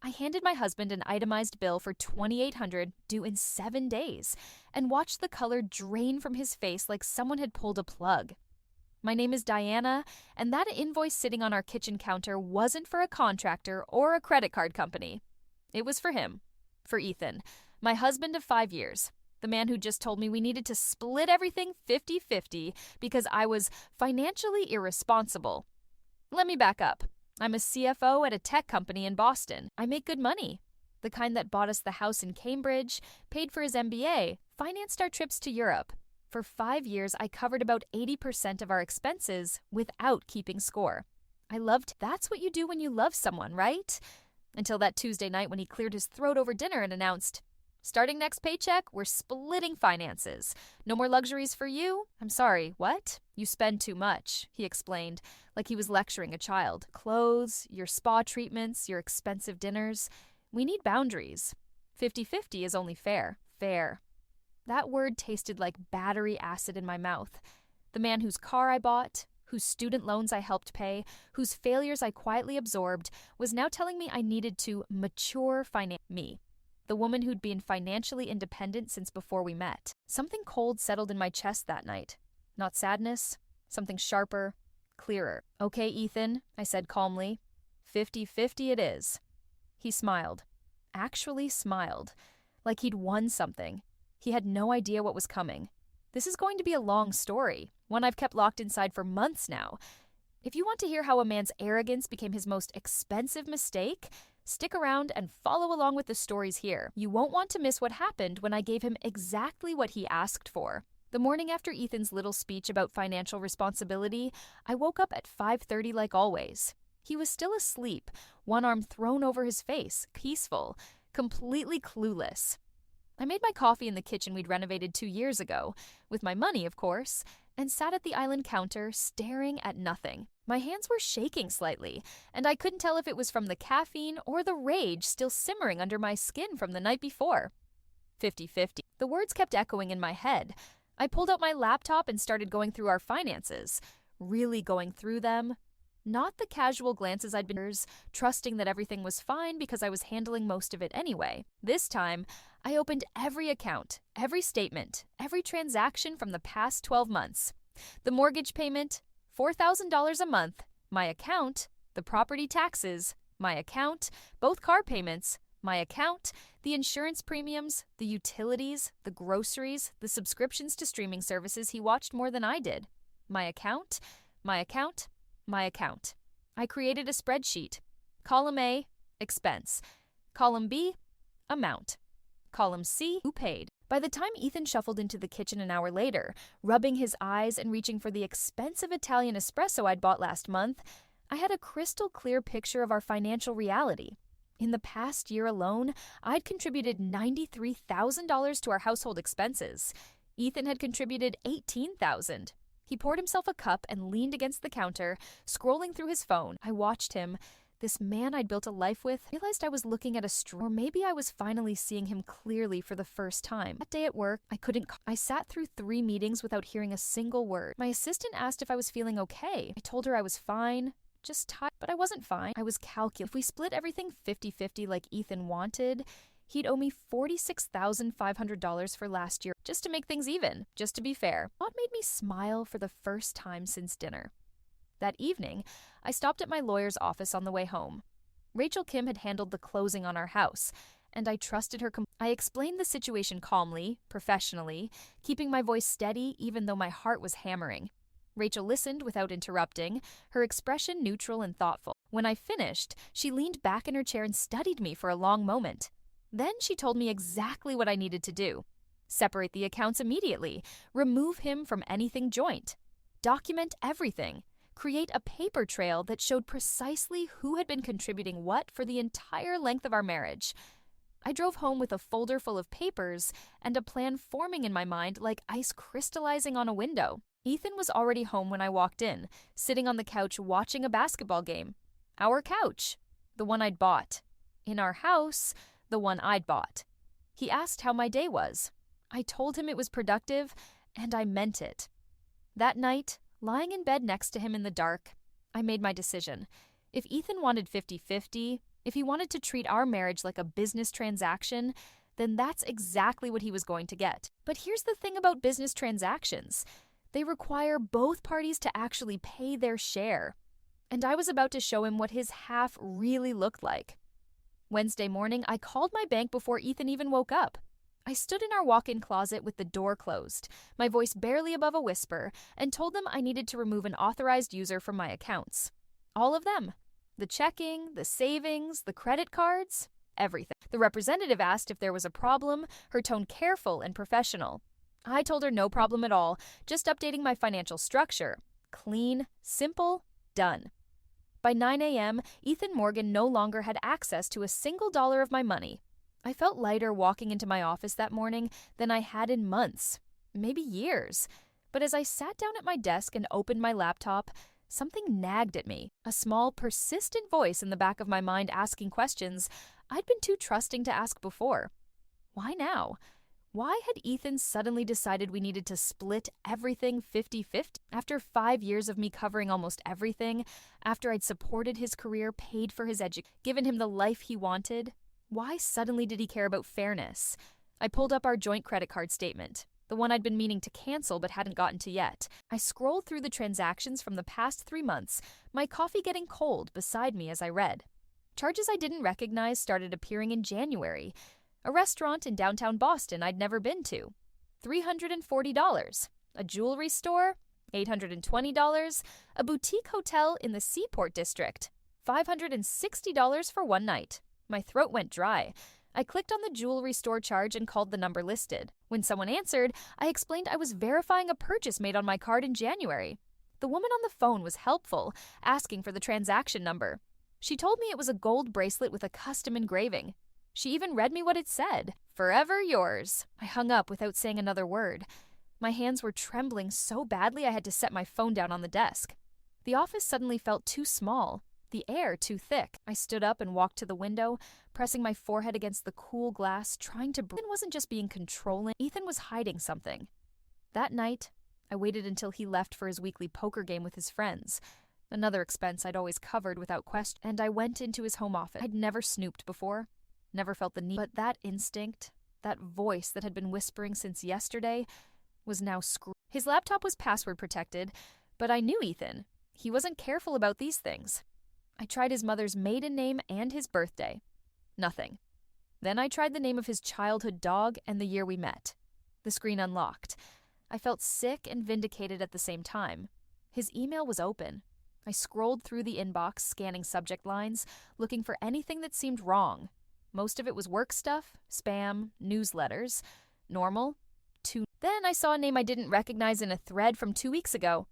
I handed my husband an itemized bill for $2,800 due in 7 days and watched the color drain from his face like someone had pulled a plug. My name is Diana, and that invoice sitting on our kitchen counter wasn't for a contractor or a credit card company. It was for him, for Ethan, my husband of 5 years, the man who just told me we needed to split everything 50-50 because I was financially irresponsible. Let me back up. I'm a CFO at a tech company in Boston. I make good money. The kind that bought us the house in Cambridge, paid for his MBA, financed our trips to Europe. For 5 years, I covered about 80% of our expenses without keeping score. That's what you do when you love someone, right? Until that Tuesday night when he cleared his throat over dinner and announced, "Starting next paycheck, we're splitting finances. No more luxuries for you?" I'm sorry, what? You spend too much, he explained, like he was lecturing a child. Clothes, your spa treatments, your expensive dinners. We need boundaries. 50-50 is only fair. Fair. That word tasted like battery acid in my mouth. The man whose car I bought, whose student loans I helped pay, whose failures I quietly absorbed, was now telling me I needed to mature me. The woman who'd been financially independent since before we met. Something cold settled in my chest that night. Not sadness, something sharper, clearer. "Okay, Ethan," I said calmly. 50-50 it is. He smiled. Actually smiled. Like he'd won something. He had no idea what was coming. This is going to be a long story, one I've kept locked inside for months now. If you want to hear how a man's arrogance became his most expensive mistake, stick around and follow along with the stories here. You won't want to miss what happened when I gave him exactly what he asked for. The morning after Ethan's little speech about financial responsibility, I woke up at 5:30 like always. He was still asleep, one arm thrown over his face, peaceful, completely clueless. I made my coffee in the kitchen we'd renovated 2 years ago, with my money, of course, and sat at the island counter staring at nothing. My hands were shaking slightly, and I couldn't tell if it was from the caffeine or the rage still simmering under my skin from the night before. 50-50. The words kept echoing in my head. I pulled out my laptop and started going through our finances, really going through them. Not the casual glances I'd been trusting that everything was fine because I was handling most of it anyway. This time, I opened every account, every statement, every transaction from the past 12 months. The mortgage payment, $4,000 a month, my account, the property taxes, my account, both car payments, my account, the insurance premiums, the utilities, the groceries, the subscriptions to streaming services he watched more than I did. My account, my account, my account. I created a spreadsheet. Column A, expense. Column B, amount. Column C, who paid. By the time Ethan shuffled into the kitchen an hour later, rubbing his eyes and reaching for the expensive Italian espresso I'd bought last month, I had a crystal clear picture of our financial reality. In the past year alone, I'd contributed $93,000 to our household expenses. Ethan had contributed $18,000. He poured himself a cup and leaned against the counter, scrolling through his phone. I watched him. This man I'd built a life with, realized I was looking at a straw, or maybe I was finally seeing him clearly for the first time. That day at work, I sat through 3 meetings without hearing a single word. My assistant asked if I was feeling okay. I told her I was fine, just tired, but I wasn't fine. I was calculating. If we split everything 50-50 like Ethan wanted, he'd owe me $46,500 for last year, just to make things even, just to be fair. What made me smile for the first time since dinner? That evening, I stopped at my lawyer's office on the way home. Rachel Kim had handled the closing on our house, and I trusted her. I explained the situation calmly, professionally, keeping my voice steady even though my heart was hammering. Rachel listened without interrupting, her expression neutral and thoughtful. When I finished, she leaned back in her chair and studied me for a long moment. Then she told me exactly what I needed to do. Separate the accounts immediately, remove him from anything joint, document everything, create a paper trail that showed precisely who had been contributing what for the entire length of our marriage. I drove home with a folder full of papers and a plan forming in my mind like ice crystallizing on a window. Ethan was already home when I walked in, sitting on the couch watching a basketball game. Our couch, the one I'd bought. In our house, the one I'd bought. He asked how my day was. I told him it was productive, and I meant it. That night, lying in bed next to him in the dark, I made my decision. If Ethan wanted 50-50, If he wanted to treat our marriage like a business transaction, then that's exactly what he was going to get. But here's the thing about business transactions. They require both parties to actually pay their share. And I was about to show him what his half really looked like. Wednesday morning, I called my bank before Ethan even woke up. I stood in our walk-in closet with the door closed, my voice barely above a whisper, and told them I needed to remove an authorized user from my accounts. All of them. The checking, the savings, the credit cards, everything. The representative asked if there was a problem, her tone careful and professional. I told her no problem at all, just updating my financial structure. Clean, simple, done. By 9 a.m., Ethan Morgan no longer had access to a single dollar of my money. I felt lighter walking into my office that morning than I had in months, maybe years. But as I sat down at my desk and opened my laptop, something nagged at me, a small, persistent voice in the back of my mind asking questions I'd been too trusting to ask before. Why now? Why had Ethan suddenly decided we needed to split everything 50-50? After 5 years of me covering almost everything, after I'd supported his career, paid for his education, given him the life he wanted, why suddenly did he care about fairness? I pulled up our joint credit card statement, the one I'd been meaning to cancel but hadn't gotten to yet. I scrolled through the transactions from the past 3 months, my coffee getting cold beside me as I read. Charges I didn't recognize started appearing in January. A restaurant in downtown Boston I'd never been to, $340. A jewelry store, $820. A boutique hotel in the Seaport District, $560 for one night. My throat went dry. I clicked on the jewelry store charge and called the number listed. When someone answered, I explained I was verifying a purchase made on my card in January. The woman on the phone was helpful, asking for the transaction number. She told me it was a gold bracelet with a custom engraving. She even read me what it said. Forever yours. I hung up without saying another word. My hands were trembling so badly I had to set my phone down on the desk. The office suddenly felt too small, the air too thick. I stood up and walked to the window, pressing my forehead against the cool glass, trying to breathe. Ethan wasn't just being controlling. Ethan was hiding something. That night, I waited until he left for his weekly poker game with his friends. Another expense I'd always covered without question. And I went into his home office. I'd never snooped before. Never felt the need, but that instinct, that voice that had been whispering since yesterday, was now screaming. His laptop was password protected, but I knew Ethan. He wasn't careful about these things. I tried his mother's maiden name and his birthday. Nothing. Then I tried the name of his childhood dog and the year we met. The screen unlocked. I felt sick and vindicated at the same time. His email was open. I scrolled through the inbox, scanning subject lines, looking for anything that seemed wrong. Most of it was work stuff, spam, newsletters, normal. Then I saw a name I didn't recognize in a thread from 2 weeks ago.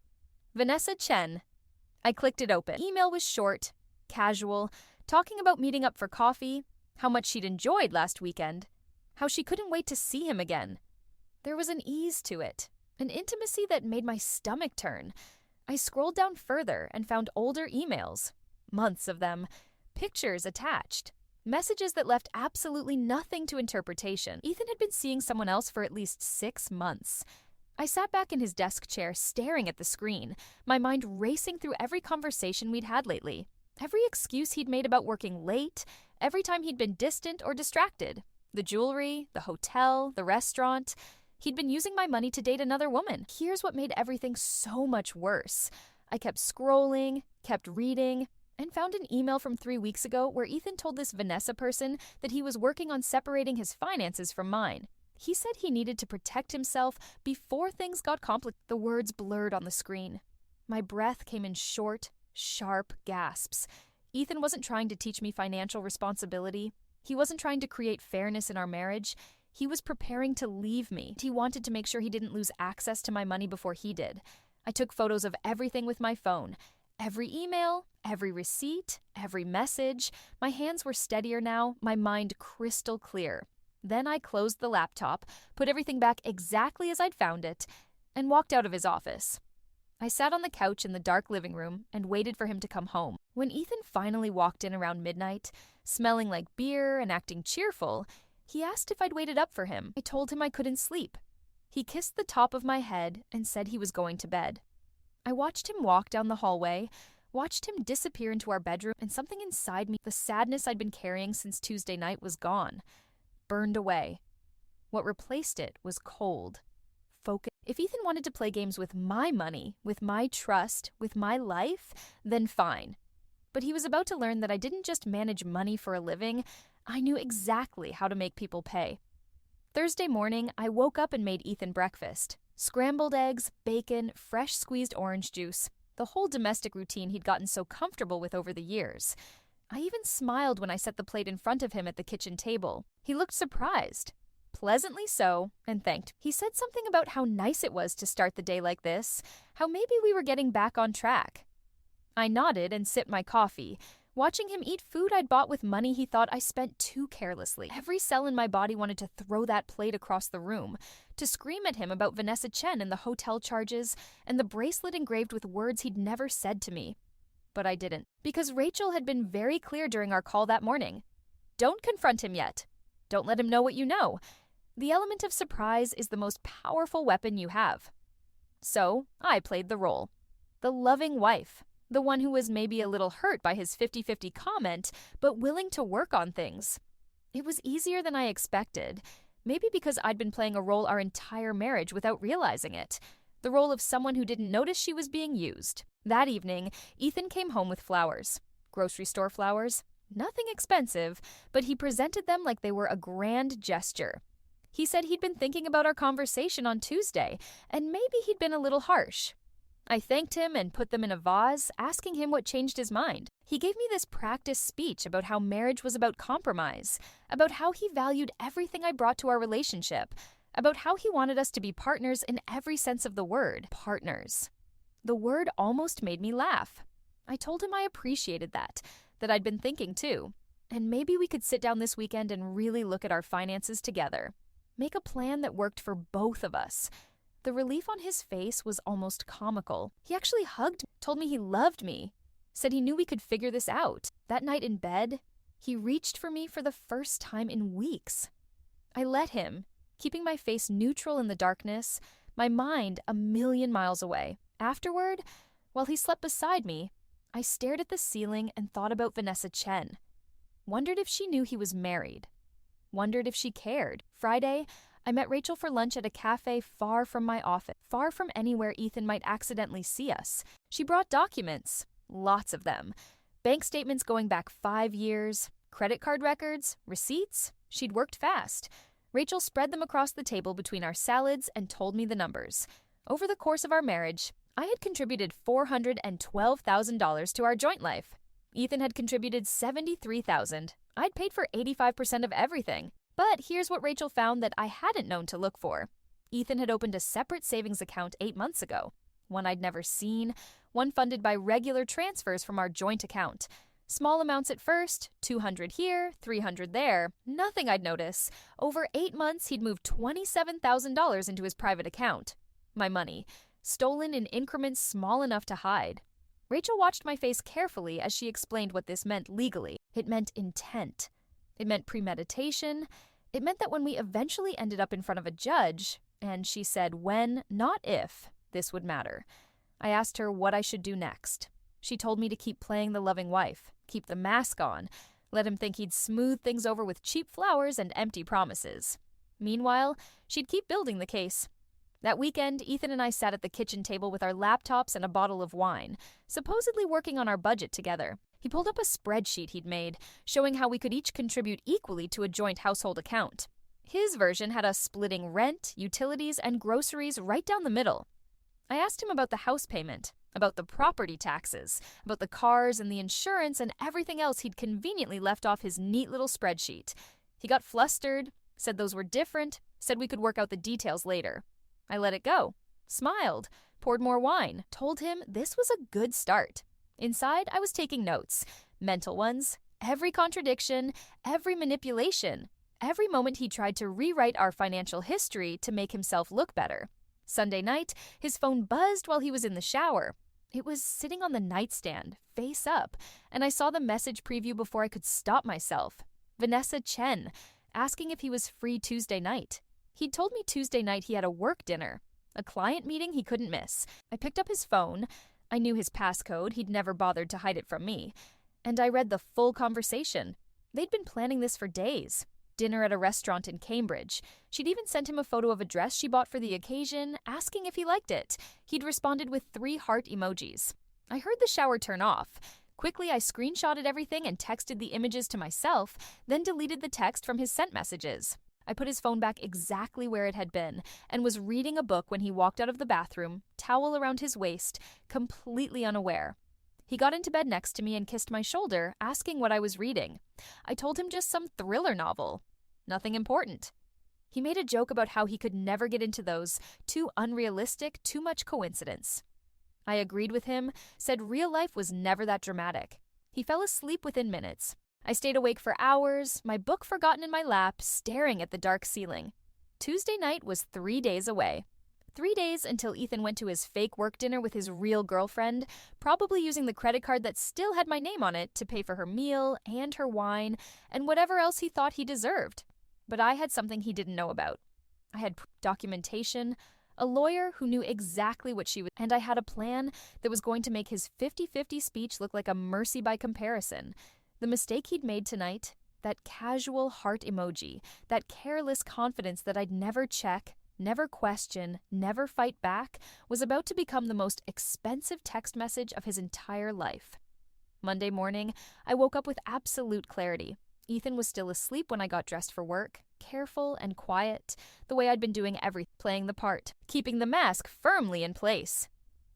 Vanessa Chen. I clicked it open. Email was short, casual, talking about meeting up for coffee, how much she'd enjoyed last weekend, how she couldn't wait to see him again. There was an ease to it, an intimacy that made my stomach turn. I scrolled down further and found older emails, months of them, pictures attached. Messages that left absolutely nothing to interpretation. Ethan had been seeing someone else for at least 6 months. I sat back in his desk chair staring at the screen, my mind racing through every conversation we'd had lately, every excuse he'd made about working late, every time he'd been distant or distracted. The jewelry, the hotel, the restaurant. He'd been using my money to date another woman. Here's what made everything so much worse. I kept scrolling, kept reading, and found an email from 3 weeks ago where Ethan told this Vanessa person that he was working on separating his finances from mine. He said he needed to protect himself before things got complicated. The words blurred on the screen. My breath came in short, sharp gasps. Ethan wasn't trying to teach me financial responsibility. He wasn't trying to create fairness in our marriage. He was preparing to leave me. He wanted to make sure he didn't lose access to my money before he did. I took photos of everything with my phone. Every email, every receipt, every message. My hands were steadier now, my mind crystal clear. Then I closed the laptop, put everything back exactly as I'd found it, and walked out of his office. I sat on the couch in the dark living room and waited for him to come home. When Ethan finally walked in around midnight, smelling like beer and acting cheerful, he asked if I'd waited up for him. I told him I couldn't sleep. He kissed the top of my head and said he was going to bed. I watched him walk down the hallway, Watched him disappear into our bedroom, and something inside me, the sadness I'd been carrying since Tuesday night, was gone. Burned away. What replaced it was cold. Focus. If Ethan wanted to play games with my money, with my trust, with my life, then fine. But he was about to learn that I didn't just manage money for a living, I knew exactly how to make people pay. Thursday morning, I woke up and made Ethan breakfast. Scrambled eggs, bacon, fresh squeezed orange juice, the whole domestic routine he'd gotten so comfortable with over the years. I even smiled when I set the plate in front of him at the kitchen table. He looked surprised. Pleasantly so, and thanked. He said something about how nice it was to start the day like this, how maybe we were getting back on track. I nodded and sipped my coffee, watching him eat food I'd bought with money he thought I spent too carelessly. Every cell in my body wanted to throw that plate across the room, to scream at him about Vanessa Chen and the hotel charges, and the bracelet engraved with words he'd never said to me. But I didn't, because Rachel had been very clear during our call that morning. Don't confront him yet. Don't let him know what you know. The element of surprise is the most powerful weapon you have. So, I played the role. The loving wife. The one who was maybe a little hurt by his 50-50 comment, but willing to work on things. It was easier than I expected, maybe because I'd been playing a role our entire marriage without realizing it. The role of someone who didn't notice she was being used. That evening, Ethan came home with flowers. Grocery store flowers. Nothing expensive, but he presented them like they were a grand gesture. He said he'd been thinking about our conversation on Tuesday, and maybe he'd been a little harsh. I thanked him and put them in a vase, asking him what changed his mind. He gave me this practice speech about how marriage was about compromise, about how he valued everything I brought to our relationship, about how he wanted us to be partners in every sense of the word. Partners. The word almost made me laugh. I told him I appreciated that I'd been thinking too, and maybe we could sit down this weekend and really look at our finances together. Make a plan that worked for both of us. The relief on his face was almost comical. He actually hugged me, told me he loved me, said he knew we could figure this out. That night in bed, he reached for me for the first time in weeks. I let him, keeping my face neutral in the darkness, my mind a million miles away. Afterward, while he slept beside me, I stared at the ceiling and thought about Vanessa Chen. Wondered if she knew he was married. Wondered if she cared. Friday, I met Rachel for lunch at a cafe far from my office, far from anywhere Ethan might accidentally see us. She brought documents, lots of them. Bank statements going back 5 years, credit card records, receipts. She'd worked fast. Rachel spread them across the table between our salads and told me the numbers. Over the course of our marriage, I had contributed $412,000 to our joint life. Ethan had contributed $73,000. I'd paid for 85% of everything. But here's what Rachel found that I hadn't known to look for. Ethan had opened a separate savings account 8 months ago. One I'd never seen, one funded by regular transfers from our joint account. Small amounts at first, $200 here, $300 there, nothing I'd notice. Over 8 months, he'd moved $27,000 into his private account. My money, stolen in increments small enough to hide. Rachel watched my face carefully as she explained what this meant legally. It meant intent. It meant premeditation. It meant that when we eventually ended up in front of a judge, and she said when, not if, this would matter, I asked her what I should do next. She told me to keep playing the loving wife, keep the mask on, let him think he'd smooth things over with cheap flowers and empty promises. Meanwhile, she'd keep building the case. That weekend, Ethan and I sat at the kitchen table with our laptops and a bottle of wine, supposedly working on our budget together. He pulled up a spreadsheet he'd made, showing how we could each contribute equally to a joint household account. His version had us splitting rent, utilities, and groceries right down the middle. I asked him about the house payment, about the property taxes, about the cars and the insurance and everything else he'd conveniently left off his neat little spreadsheet. He got flustered, said those were different, said we could work out the details later. I let it go, smiled, poured more wine, told him this was a good start. Inside, I was taking notes, mental ones, every contradiction, every manipulation, every moment he tried to rewrite our financial history to make himself look better. Sunday night, his phone buzzed while he was in the shower. It was sitting on the nightstand, face up, and I saw the message preview before I could stop myself. Vanessa Chen, asking if he was free Tuesday night. He'd told me Tuesday night he had a work dinner, a client meeting he couldn't miss. I picked up his phone, I knew his passcode, he'd never bothered to hide it from me. And I read the full conversation. They'd been planning this for days. Dinner at a restaurant in Cambridge. She'd even sent him a photo of a dress she bought for the occasion, asking if he liked it. He'd responded with 3 heart emojis. I heard the shower turn off. Quickly, I screenshotted everything and texted the images to myself, then deleted the text from his sent messages. I put his phone back exactly where it had been and was reading a book when he walked out of the bathroom, towel around his waist, completely unaware. He got into bed next to me and kissed my shoulder, asking what I was reading. I told him just some thriller novel. Nothing important. He made a joke about how he could never get into those, too unrealistic, too much coincidence. I agreed with him, said real life was never that dramatic. He fell asleep within minutes. I stayed awake for hours, my book forgotten in my lap, staring at the dark ceiling. Tuesday night was 3 days away. 3 days until Ethan went to his fake work dinner with his real girlfriend, probably using the credit card that still had my name on it to pay for her meal and her wine and whatever else he thought he deserved. But I had something he didn't know about. I had documentation, a lawyer who knew exactly what she was, and I had a plan that was going to make his 50-50 speech look like a mercy by comparison. The mistake he'd made tonight, that casual heart emoji, that careless confidence that I'd never check, never question, never fight back, was about to become the most expensive text message of his entire life. Monday morning, I woke up with absolute clarity. Ethan was still asleep when I got dressed for work, careful and quiet, the way I'd been doing everything, playing the part, keeping the mask firmly in place.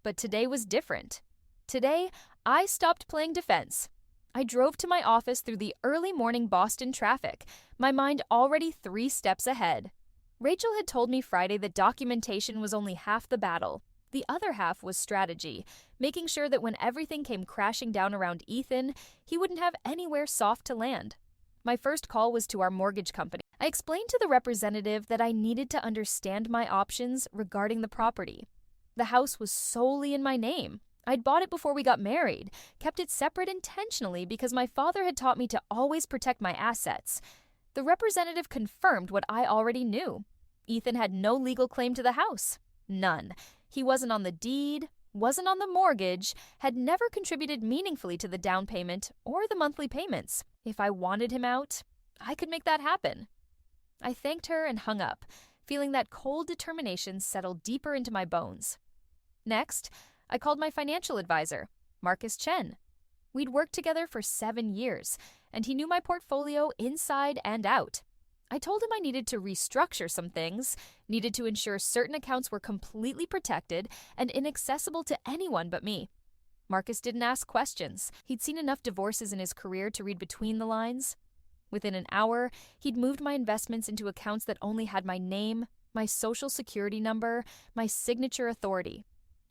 But today was different. Today, I stopped playing defense. I drove to my office through the early morning Boston traffic, my mind already 3 steps ahead. Rachel had told me Friday that documentation was only half the battle. The other half was strategy, making sure that when everything came crashing down around Ethan, he wouldn't have anywhere soft to land. My first call was to our mortgage company. I explained to the representative that I needed to understand my options regarding the property. The house was solely in my name. I'd bought it before we got married, kept it separate intentionally because my father had taught me to always protect my assets. The representative confirmed what I already knew. Ethan had no legal claim to the house. None. He wasn't on the deed, wasn't on the mortgage, had never contributed meaningfully to the down payment or the monthly payments. If I wanted him out, I could make that happen. I thanked her and hung up, feeling that cold determination settle deeper into my bones. Next, I called my financial advisor, Marcus Chen. We'd worked together for 7 years, and he knew my portfolio inside and out. I told him I needed to restructure some things, needed to ensure certain accounts were completely protected and inaccessible to anyone but me. Marcus didn't ask questions. He'd seen enough divorces in his career to read between the lines. Within an hour, he'd moved my investments into accounts that only had my name, my social security number, my signature authority.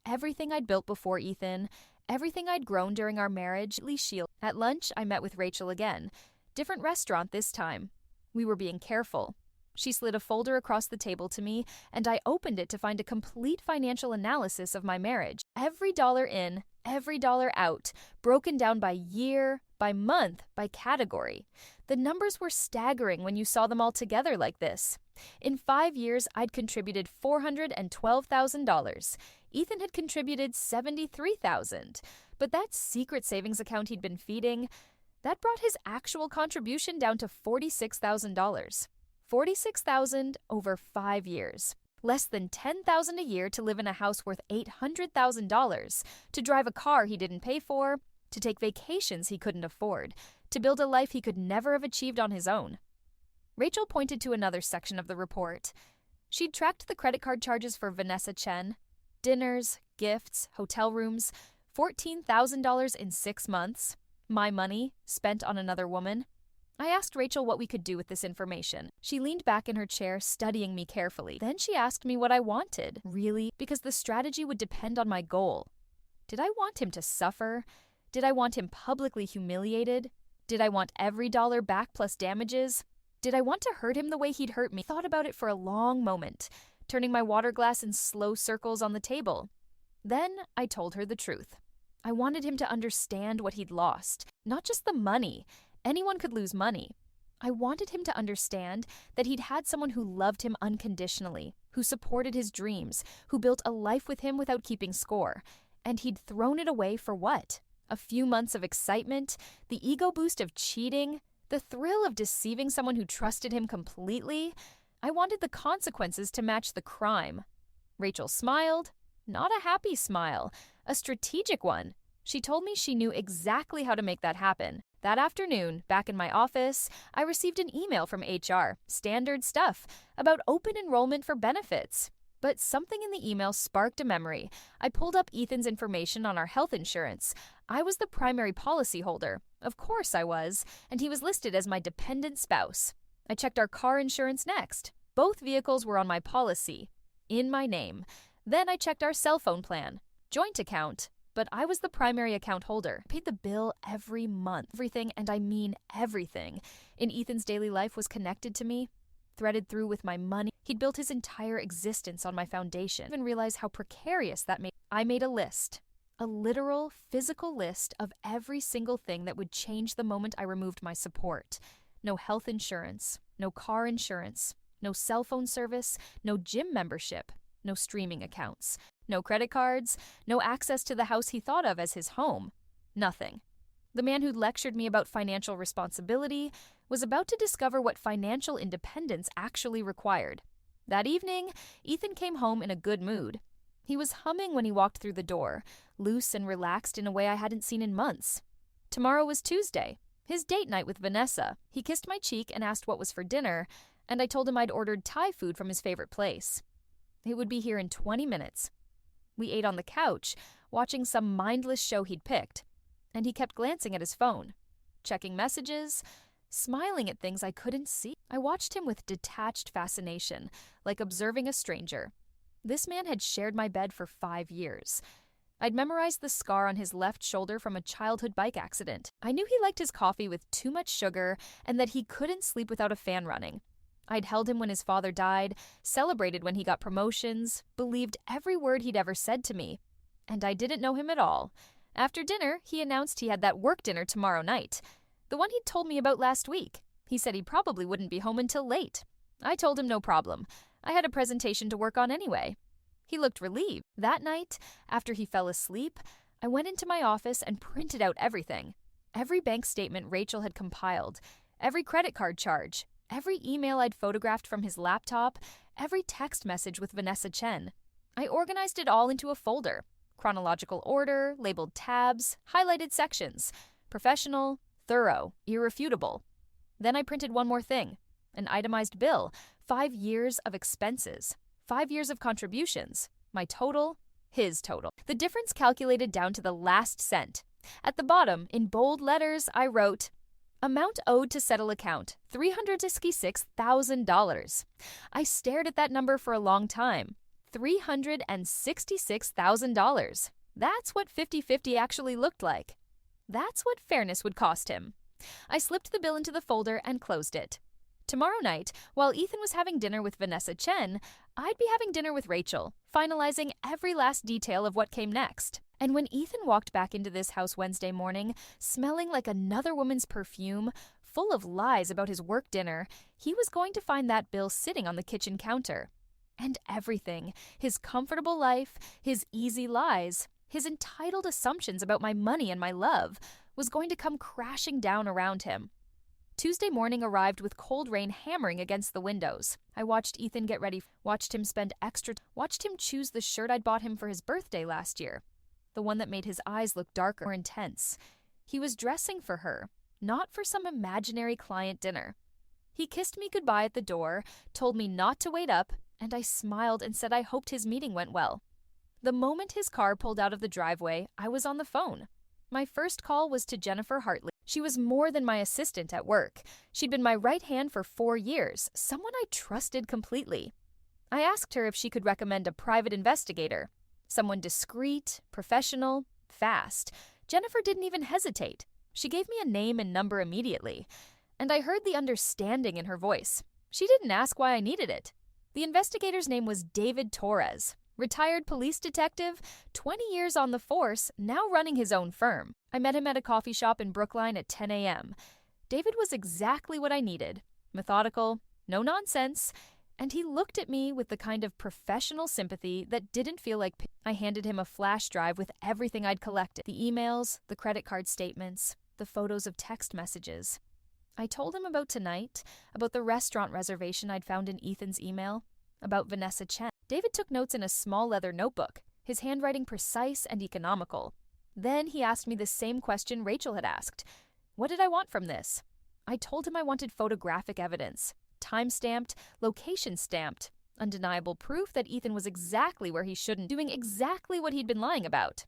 Everything I'd built before Ethan, everything I'd grown during our marriage, shielded. At lunch, I met with Rachel again. Different restaurant this time. We were being careful. She slid a folder across the table to me, and I opened it to find a complete financial analysis of my marriage. Every dollar in, every dollar out, broken down by year, by month, by category. The numbers were staggering when you saw them all together like this. In 5 years, I'd contributed $412,000. Ethan had contributed $73,000. But that secret savings account he'd been feeding, that brought his actual contribution down to $46,000. $46,000 over 5 years. Less than $10,000 a year to live in a house worth $800,000, to drive a car he didn't pay for, to take vacations he couldn't afford, to build a life he could never have achieved on his own. Rachel pointed to another section of the report. She'd tracked the credit card charges for Vanessa Chen. Dinners, gifts, hotel rooms, $14,000 in 6 months. My money, spent on another woman. I asked Rachel what we could do with this information. She leaned back in her chair, studying me carefully. Then she asked me what I wanted. Really? Because the strategy would depend on my goal. Did I want him to suffer? Did I want him publicly humiliated? Did I want every dollar back plus damages? Did I want to hurt him the way he'd hurt me? I thought about it for a long moment, turning my water glass in slow circles on the table. Then I told her the truth. I wanted him to understand what he'd lost, not just the money. Anyone could lose money. I wanted him to understand that he'd had someone who loved him unconditionally, who supported his dreams, who built a life with him without keeping score. And he'd thrown it away for what? A few months of excitement, the ego boost of cheating, the thrill of deceiving someone who trusted him completely? I wanted the consequences to match the crime. Rachel smiled. Not a happy smile, a strategic one. She told me she knew exactly how to make that happen. That afternoon, back in my office, I received an email from HR, standard stuff, about open enrollment for benefits. But something in the email sparked a memory. I pulled up Ethan's information on our health insurance. I was the primary policyholder. Of course I was, and he was listed as my dependent spouse. I checked our car insurance next. Both vehicles were on my policy, in my name. Then I checked our cell phone plan, joint account, but I was the primary account holder. I paid the bill every month. Everything, and I mean everything, in Ethan's daily life was connected to me, threaded through with my money. He'd built his entire existence on my foundation. I didn't even realize how precarious that made. I made a list, a literal, physical list of every single thing that would change the moment I removed my support. No health insurance, no car insurance, no cell phone service, no gym membership, no streaming accounts, no credit cards, no access to the house he thought of as his home. Nothing. The man who'd lectured me about financial responsibility was about to discover what financial independence actually required. That evening, Ethan came home in a good mood. He was humming when he walked through the door, loose and relaxed in a way I hadn't seen in months. Tomorrow was Tuesday, his date night with Vanessa. He kissed my cheek and asked what was for dinner, and I told him I'd ordered Thai food from his favorite place. It would be here in 20 minutes. We ate on the couch, watching some mindless show he'd picked, and he kept glancing at his phone, checking messages, smiling at things I couldn't see. I watched him with detached fascination, like observing a stranger. This man had shared my bed for 5 years. I'd memorized the scar on his left shoulder from a childhood bike accident. I knew he liked his coffee with too much sugar and that he couldn't sleep without a fan running. I'd held him when his father died, celebrated when he got promotions, believed every word he'd ever said to me. And I didn't know him at all. After dinner, he announced he had that work dinner tomorrow night, the one he'd told me about last week. He said he probably wouldn't be home until late. I told him no problem. I had a presentation to work on anyway. He looked relieved. That night, after he fell asleep, I went into my office and printed out everything. Every bank statement Rachel had compiled, every credit card charge, every email I'd photographed from his laptop, every text message with Vanessa Chen. I organized it all into a folder. Chronological order, labeled tabs, highlighted sections. Professional, thorough, irrefutable. Then I printed one more thing. An itemized bill. 5 years of expenses. 5 years of contributions. My total, his total. The difference calculated down to the last cent. At the bottom, in bold letters, I wrote, amount owed to settle account, $366,000. I stared at that number for a long time. $366,000. That's what 50-50 actually looked like. That's what fairness would cost him. I slipped the bill into the folder and closed it. Tomorrow night, while Ethan was having dinner with Vanessa Chen, I'd be having dinner with Rachel, finalizing every last detail of what came next. And when Ethan walked back into this house Wednesday morning, smelling like another woman's perfume, full of lies about his work dinner, he was going to find that bill sitting on the kitchen counter. And everything, his comfortable life, his easy lies, his entitled assumptions about my money and my love, was going to come crashing down around him. Tuesday morning arrived with cold rain hammering against the windows. I watched Ethan get ready, watched him choose the shirt I'd bought him for his birthday last year, the one that made his eyes look darker, more intense. He was dressing for her, not for some imaginary client dinner. He kissed me goodbye at the door, told me not to wait up, and I smiled and said I hoped his meeting went well. The moment his car pulled out of the driveway, I was on the phone. My first call was to Jennifer Hartley. She was more than my assistant at work. She'd been my right hand for 4 years, someone I trusted completely. I asked her if she could recommend a private investigator, someone discreet, professional, fast. Jennifer didn't even hesitate. She gave me a name and number immediately, and I heard the understanding in her voice. She didn't ask why I needed it. The investigator's name was David Torres. Retired police detective, 20 years on the force, now running his own firm. I met him at a coffee shop in Brookline at 10 a.m. David was exactly what I needed. Methodical, no nonsense, And he looked at me with the kind of professional sympathy that didn't feel like I handed him a flash drive with everything I'd collected. The emails, the credit card statements, the photos of text messages. I told him about tonight, about the restaurant reservation I'd found in Ethan's email, about Vanessa Chen. David took notes in a small leather notebook, his handwriting precise and economical. Then he asked me the same question Rachel had asked. What did I want from this? I told him I wanted photographic evidence, time-stamped, location-stamped, undeniable proof that Ethan was exactly where he shouldn't, doing exactly what he'd been lying about.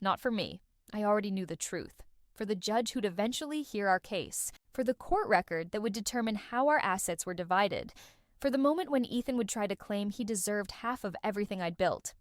Not for me. I already knew the truth. For the judge who'd eventually hear our case. For the court record that would determine how our assets were divided. For the moment when Ethan would try to claim he deserved half of everything I'd built.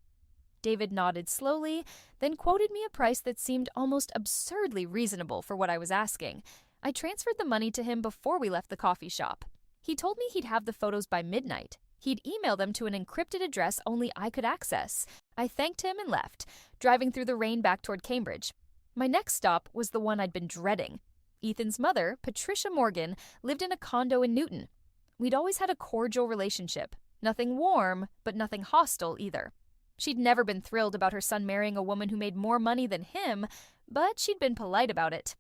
David nodded slowly, then quoted me a price that seemed almost absurdly reasonable for what I was asking. I transferred the money to him before we left the coffee shop. He told me he'd have the photos by midnight. He'd email them to an encrypted address only I could access. I thanked him and left, driving through the rain back toward Cambridge. My next stop was the one I'd been dreading. Ethan's mother, Patricia Morgan, lived in a condo in Newton. We'd always had a cordial relationship. Nothing warm, but nothing hostile either. She'd never been thrilled about her son marrying a woman who made more money than him, but she'd been polite about it.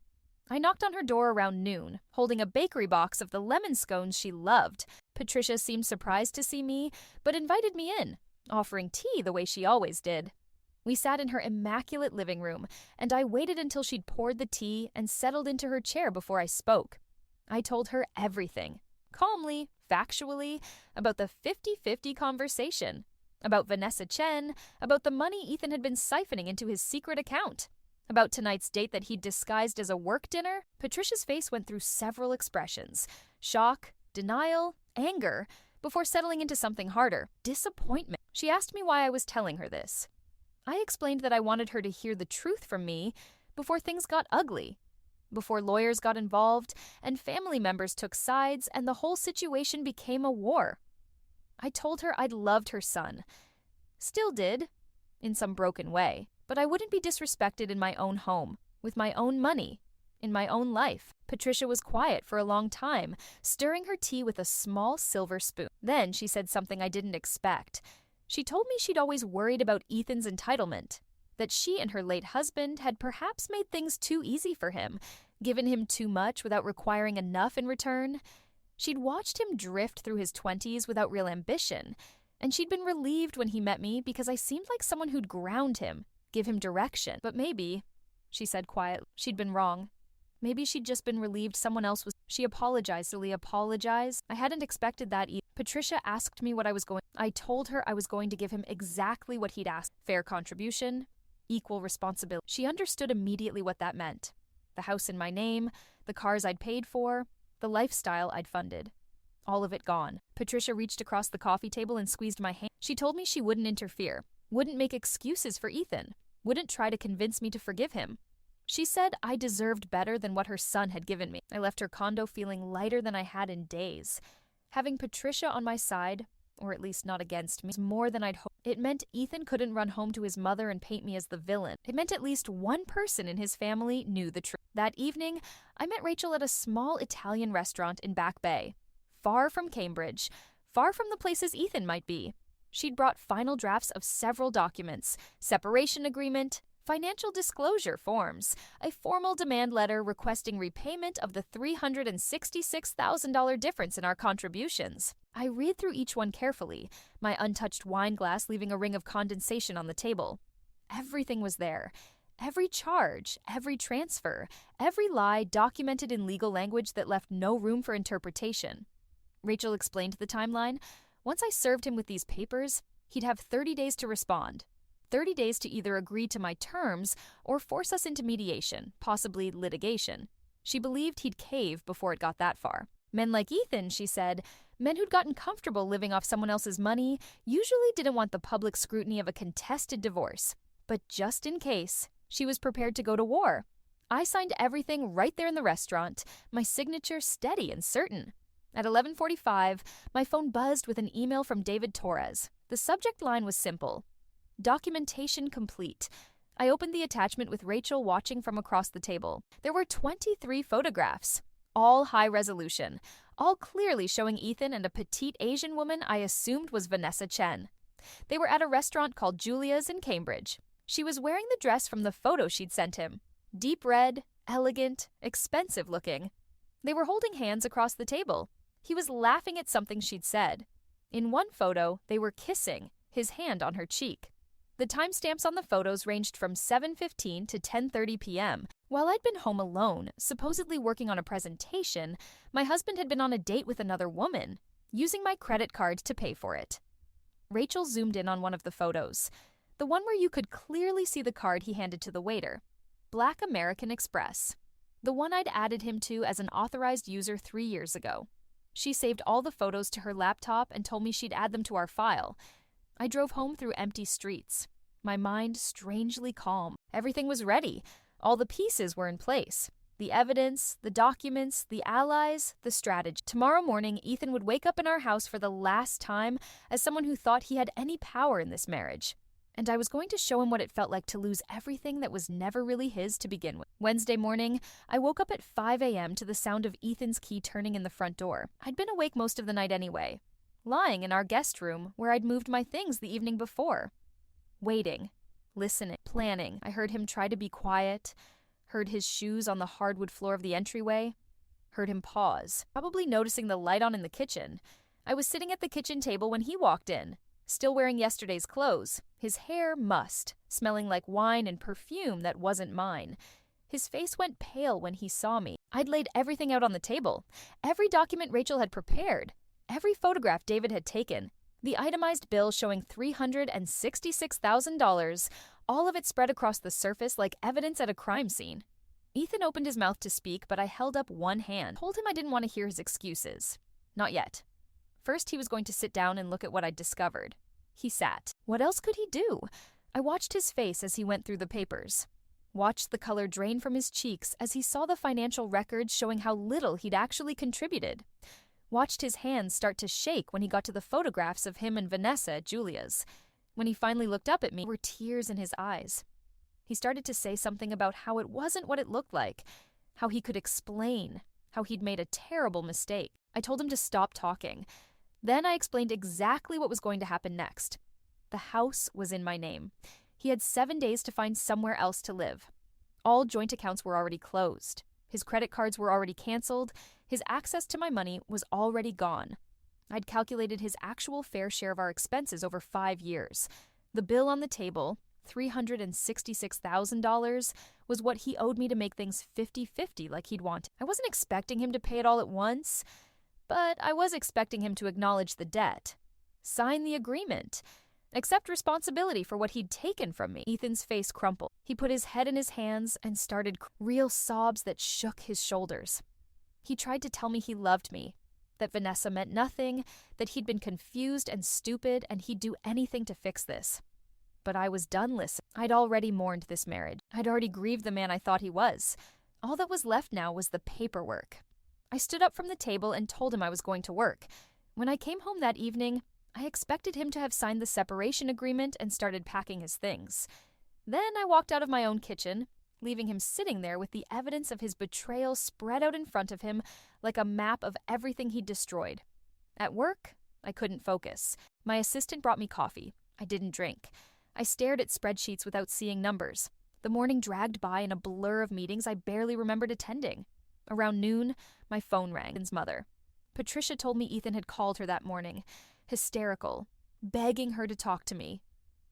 I knocked on her door around noon, holding a bakery box of the lemon scones she loved. Patricia seemed surprised to see me, but invited me in, offering tea the way she always did. We sat in her immaculate living room, and I waited until she'd poured the tea and settled into her chair before I spoke. I told her everything, calmly, factually, about the 50-50 conversation, about Vanessa Chen, about the money Ethan had been siphoning into his secret account, about tonight's date that he'd disguised as a work dinner. Patricia's face went through several expressions: shock, denial, anger, before settling into something harder: disappointment. She asked me why I was telling her this. I explained that I wanted her to hear the truth from me before things got ugly, before lawyers got involved and family members took sides and the whole situation became a war. I told her I'd loved her son. Still did, in some broken way, but I wouldn't be disrespected in my own home, with my own money, in my own life. Patricia was quiet for a long time, stirring her tea with a small silver spoon. Then she said something I didn't expect. She told me she'd always worried about Ethan's entitlement, that she and her late husband had perhaps made things too easy for him, given him too much without requiring enough in return. She'd watched him drift through his 20s without real ambition, and she'd been relieved when he met me because I seemed like someone who'd ground him, give him direction. But maybe, she said quietly, she'd been wrong. Maybe she'd just been relieved someone else was. She apologized. I hadn't expected that either. Patricia asked me what I was going. I told her I was going to give him exactly what he'd asked. Fair contribution, equal responsibility. She understood immediately what that meant. The house in my name, the cars I'd paid for, the lifestyle I'd funded. All of it gone. Patricia reached across the coffee table and squeezed my hand. She told me she wouldn't interfere, wouldn't make excuses for Ethan, wouldn't try to convince me to forgive him. She said I deserved better than what her son had given me. I left her condo feeling lighter than I had in days. Having Patricia on my side, or at least not against me, was more than I'd hoped. It meant Ethan couldn't run home to his mother and paint me as the villain. It meant at least one person in his family knew the truth. That evening, I met Rachel at a small Italian restaurant in Back Bay, far from Cambridge, far from the places Ethan might be. She'd brought final drafts of several documents: separation agreement, financial disclosure forms, a formal demand letter requesting repayment of the $366,000 difference in our contributions. I read through each one carefully, my untouched wine glass leaving a ring of condensation on the table. Everything was there. Every charge, every transfer, every lie documented in legal language that left no room for interpretation. Rachel explained the timeline. Once I served him with these papers, he'd have 30 days to respond. 30 days to either agree to my terms or force us into mediation, possibly litigation. She believed he'd cave before it got that far. Men like Ethan, she said, men who'd gotten comfortable living off someone else's money, usually didn't want the public scrutiny of a contested divorce. But just in case, she was prepared to go to war. I signed everything right there in the restaurant, my signature steady and certain. At 11:45, my phone buzzed with an email from David Torres. The subject line was simple: documentation complete. I opened the attachment with Rachel watching from across the table. There were 23 photographs, all high resolution, all clearly showing Ethan and a petite Asian woman I assumed was Vanessa Chen. They were at a restaurant called Julia's in Cambridge. She was wearing the dress from the photo she'd sent him. Deep red, elegant, expensive looking. They were holding hands across the table. He was laughing at something she'd said. In one photo, they were kissing, his hand on her cheek. The timestamps on the photos ranged from 7:15 to 10:30 p.m. While I'd been home alone, supposedly working on a presentation, my husband had been on a date with another woman, using my credit card to pay for it. Rachel zoomed in on one of the photos, the one where you could clearly see the card he handed to the waiter. Black American Express, the one I'd added him to as an authorized user 3 years ago. She saved all the photos to her laptop and told me she'd add them to our file. I drove home through empty streets, my mind strangely calm. Everything was ready. All the pieces were in place. The evidence, the documents, the allies, the strategy. Tomorrow morning, Ethan would wake up in our house for the last time as someone who thought he had any power in this marriage. And I was going to show him what it felt like to lose everything that was never really his to begin with. Wednesday morning, I woke up at 5 a.m. to the sound of Ethan's key turning in the front door. I'd been awake most of the night anyway, lying in our guest room where I'd moved my things the evening before. Waiting, listening, planning. I heard him try to be quiet, heard his shoes on the hardwood floor of the entryway, heard him pause, probably noticing the light on in the kitchen. I was sitting at the kitchen table when he walked in, still wearing yesterday's clothes, his hair mussed, smelling like wine and perfume that wasn't mine. His face went pale when he saw me. I'd laid everything out on the table, every document Rachel had prepared, every photograph David had taken, the itemized bill showing $366,000, all of it spread across the surface like evidence at a crime scene. Ethan opened his mouth to speak, but I held up one hand, told him I didn't want to hear his excuses. Not yet. First, he was going to sit down and look at what I'd discovered. He sat. What else could he do? I watched his face as he went through the papers. Watched the color drain from his cheeks as he saw the financial records showing how little he'd actually contributed. Watched his hands start to shake when he got to the photographs of him and Vanessa at Julia's. When he finally looked up at me, there were tears in his eyes. He started to say something about how it wasn't what it looked like, how he could explain, how he'd made a terrible mistake. I told him to stop talking. Then I explained exactly what was going to happen next. The house was in my name. He had 7 days to find somewhere else to live. All joint accounts were already closed. His credit cards were already canceled. His access to my money was already gone. I'd calculated his actual fair share of our expenses over 5 years. The bill on the table, $366,000, was what he owed me to make things 50-50 like he'd wanted. I wasn't expecting him to pay it all at once, but I was expecting him to acknowledge the debt, sign the agreement, accept responsibility for what he'd taken from me. Ethan's face crumpled. He put his head in his hands and started real sobs that shook his shoulders. He tried to tell me he loved me, that Vanessa meant nothing, that he'd been confused and stupid, and he'd do anything to fix this. But I was done listening. I'd already mourned this marriage. I'd already grieved the man I thought he was. All that was left now was the paperwork. I stood up from the table and told him I was going to work. When I came home that evening, I expected him to have signed the separation agreement and started packing his things. Then I walked out of my own kitchen, leaving him sitting there with the evidence of his betrayal spread out in front of him like a map of everything he'd destroyed. At work, I couldn't focus. My assistant brought me coffee. I didn't drink. I stared at spreadsheets without seeing numbers. The morning dragged by in a blur of meetings I barely remembered attending. Around noon, my phone rang. Ethan's mother. Patricia told me Ethan had called her that morning, hysterical, begging her to talk to me.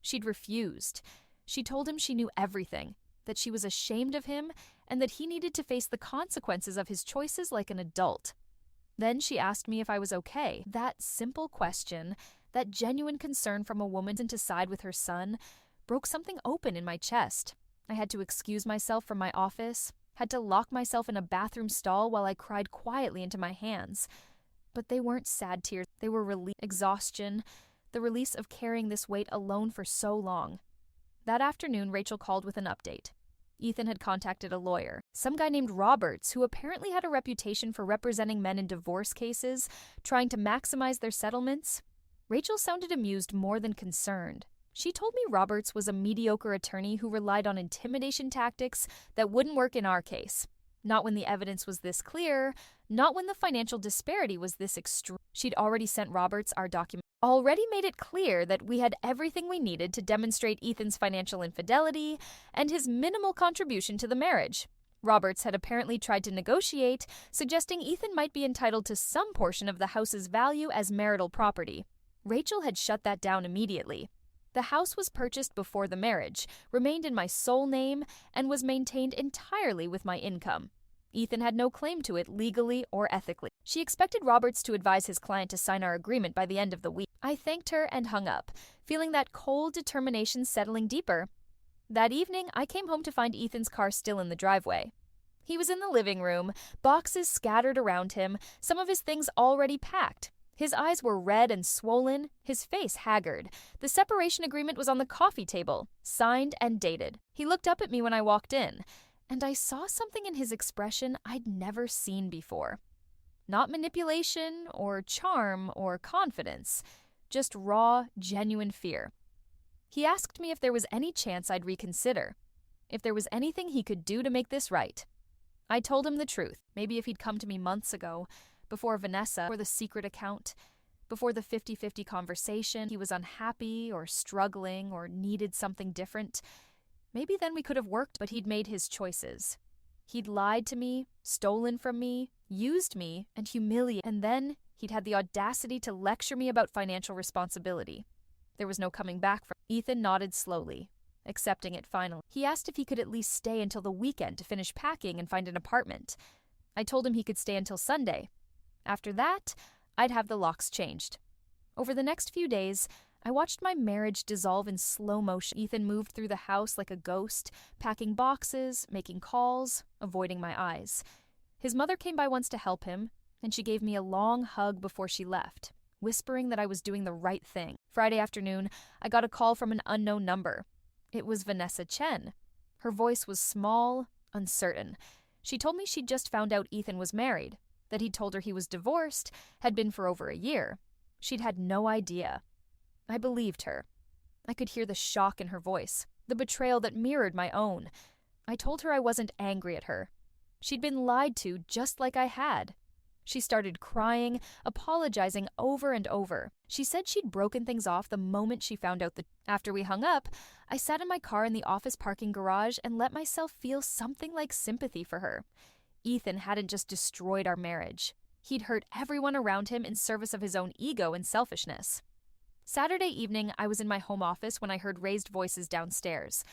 She'd refused. She told him she knew everything, that she was ashamed of him, and that he needed to face the consequences of his choices like an adult. Then she asked me if I was okay. That simple question, that genuine concern from a woman to side with her son, broke something open in my chest. I had to excuse myself from my office, had to lock myself in a bathroom stall while I cried quietly into my hands. But they weren't sad tears. They were relief, exhaustion, the release of carrying this weight alone for so long. That afternoon, Rachel called with an update. Ethan had contacted a lawyer, some guy named Roberts, who apparently had a reputation for representing men in divorce cases, trying to maximize their settlements. Rachel sounded amused more than concerned. She told me Roberts was a mediocre attorney who relied on intimidation tactics that wouldn't work in our case. Not when the evidence was this clear, Not when the financial disparity was this extreme. She'd already sent Roberts our document, already made it clear that we had everything we needed to demonstrate Ethan's financial infidelity and his minimal contribution to the marriage. Roberts had apparently tried to negotiate, suggesting Ethan might be entitled to some portion of the house's value as marital property. Rachel had shut that down immediately. The house was purchased before the marriage, remained in my sole name, and was maintained entirely with my income. Ethan had no claim to it legally or ethically. She expected Roberts to advise his client to sign our agreement by the end of the week. I thanked her and hung up, feeling that cold determination settling deeper. That evening, I came home to find Ethan's car still in the driveway. He was in the living room, boxes scattered around him, some of his things already packed. His eyes were red and swollen, his face haggard. The separation agreement was on the coffee table, signed and dated. He looked up at me when I walked in, and I saw something in his expression I'd never seen before. Not manipulation or charm or confidence, just raw, genuine fear. He asked me if there was any chance I'd reconsider, if there was anything he could do to make this right. I told him the truth. Maybe if he'd come to me months ago, before Vanessa, or the secret account, before the 50-50 conversation, he was unhappy or struggling or needed something different, maybe then we could have worked, but he'd made his choices. He'd lied to me, stolen from me, used me, and humiliated, and then he'd had the audacity to lecture me about financial responsibility. There was no coming back from. Ethan nodded slowly, accepting it finally. He asked if he could at least stay until the weekend to finish packing and find an apartment. I told him he could stay until Sunday. After that, I'd have the locks changed. Over the next few days, I watched my marriage dissolve in slow motion. Ethan moved through the house like a ghost, packing boxes, making calls, avoiding my eyes. His mother came by once to help him, and she gave me a long hug before she left, whispering that I was doing the right thing. Friday afternoon, I got a call from an unknown number. It was Vanessa Chen. Her voice was small, uncertain. She told me she'd just found out Ethan was married, that he'd told her he was divorced, had been for over a year. She'd had no idea. I believed her. I could hear the shock in her voice, the betrayal that mirrored my own. I told her I wasn't angry at her. She'd been lied to just like I had. She started crying, apologizing over and over. She said she'd broken things off the moment she found out. After we hung up, I sat in my car in the office parking garage and let myself feel something like sympathy for her. Ethan hadn't just destroyed our marriage. He'd hurt everyone around him in service of his own ego and selfishness. Saturday evening, I was in my home office when I heard raised voices downstairs.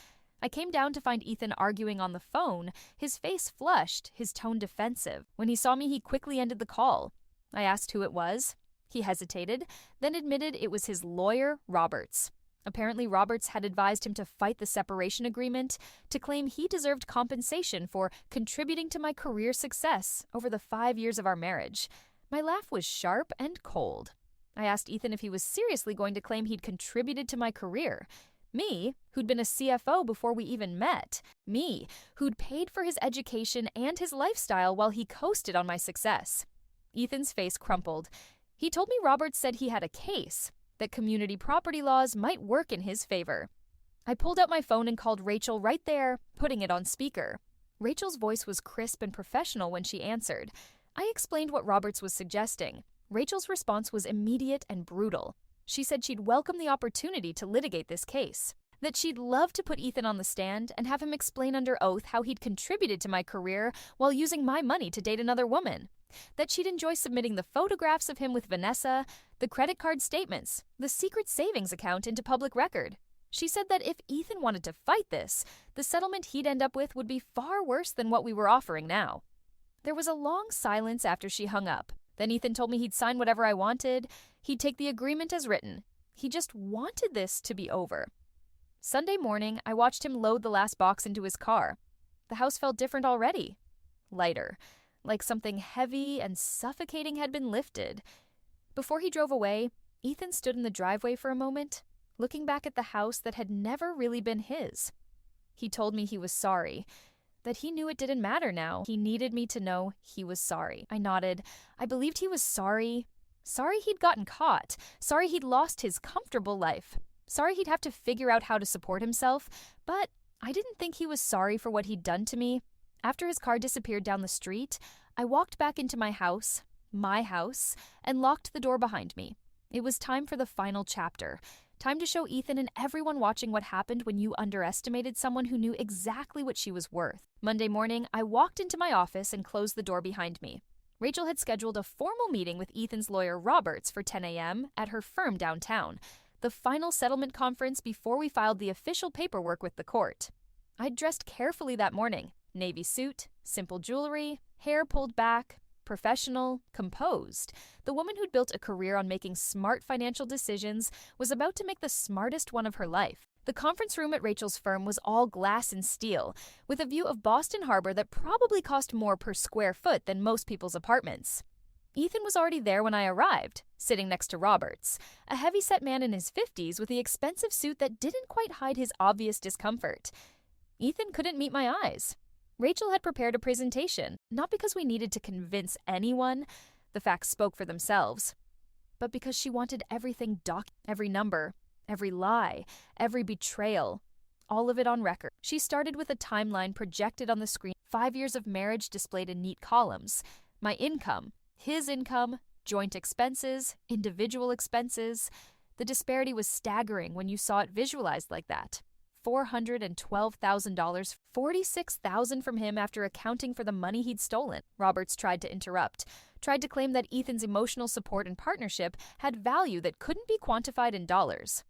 I came down to find Ethan arguing on the phone, his face flushed, his tone defensive. When he saw me, he quickly ended the call. I asked who it was. He hesitated, then admitted it was his lawyer, Roberts. Apparently, Roberts had advised him to fight the separation agreement, to claim he deserved compensation for contributing to my career success over the 5 years of our marriage. My laugh was sharp and cold. I asked Ethan if he was seriously going to claim he'd contributed to my career. Me, who'd been a CFO before we even met. Me, who'd paid for his education and his lifestyle while he coasted on my success. Ethan's face crumpled. He told me Roberts said he had a case, that community property laws might work in his favor. I pulled out my phone and called Rachel right there, putting it on speaker. Rachel's voice was crisp and professional when she answered. I explained what Roberts was suggesting. Rachel's response was immediate and brutal. She said she'd welcome the opportunity to litigate this case, that she'd love to put Ethan on the stand and have him explain under oath how he'd contributed to my career while using my money to date another woman, that she'd enjoy submitting the photographs of him with Vanessa, the credit card statements, the secret savings account into public record. She said that if Ethan wanted to fight this, the settlement he'd end up with would be far worse than what we were offering now. There was a long silence after she hung up. Then Ethan told me he'd sign whatever I wanted. He'd take the agreement as written. He just wanted this to be over. Sunday morning, I watched him load the last box into his car. The house felt different already. Lighter, like something heavy and suffocating had been lifted. Before he drove away, Ethan stood in the driveway for a moment, looking back at the house that had never really been his. He told me he was sorry, that he knew it didn't matter now. He needed me to know he was sorry. I nodded. I believed he was sorry. Sorry he'd gotten caught. Sorry he'd lost his comfortable life. Sorry he'd have to figure out how to support himself. But I didn't think he was sorry for what he'd done to me. After his car disappeared down the street, I walked back into my house, and locked the door behind me. It was time for the final chapter. Time to show Ethan and everyone watching what happened when you underestimated someone who knew exactly what she was worth. Monday morning, I walked into my office and closed the door behind me. Rachel had scheduled a formal meeting with Ethan's lawyer, Roberts, for 10 a.m. at her firm downtown, the final settlement conference before we filed the official paperwork with the court. I'd dressed carefully that morning. Navy suit, simple jewelry, hair pulled back, professional, composed. The woman who'd built a career on making smart financial decisions was about to make the smartest one of her life. The conference room at Rachel's firm was all glass and steel, with a view of Boston Harbor that probably cost more per square foot than most people's apartments. Ethan was already there when I arrived, sitting next to Roberts, a heavy-set man in his 50s with the expensive suit that didn't quite hide his obvious discomfort. Ethan couldn't meet my eyes. Rachel had prepared a presentation, not because we needed to convince anyone, the facts spoke for themselves, but because she wanted everything every number, every lie, every betrayal, all of it on record. She started with a timeline projected on the screen, 5 years of marriage displayed in neat columns, my income, his income, joint expenses, individual expenses. The disparity was staggering when you saw it visualized like that. $412,000, $46,000 from him after accounting for the money he'd stolen. Roberts tried to interrupt, tried to claim that Ethan's emotional support and partnership had value that couldn't be quantified in dollars.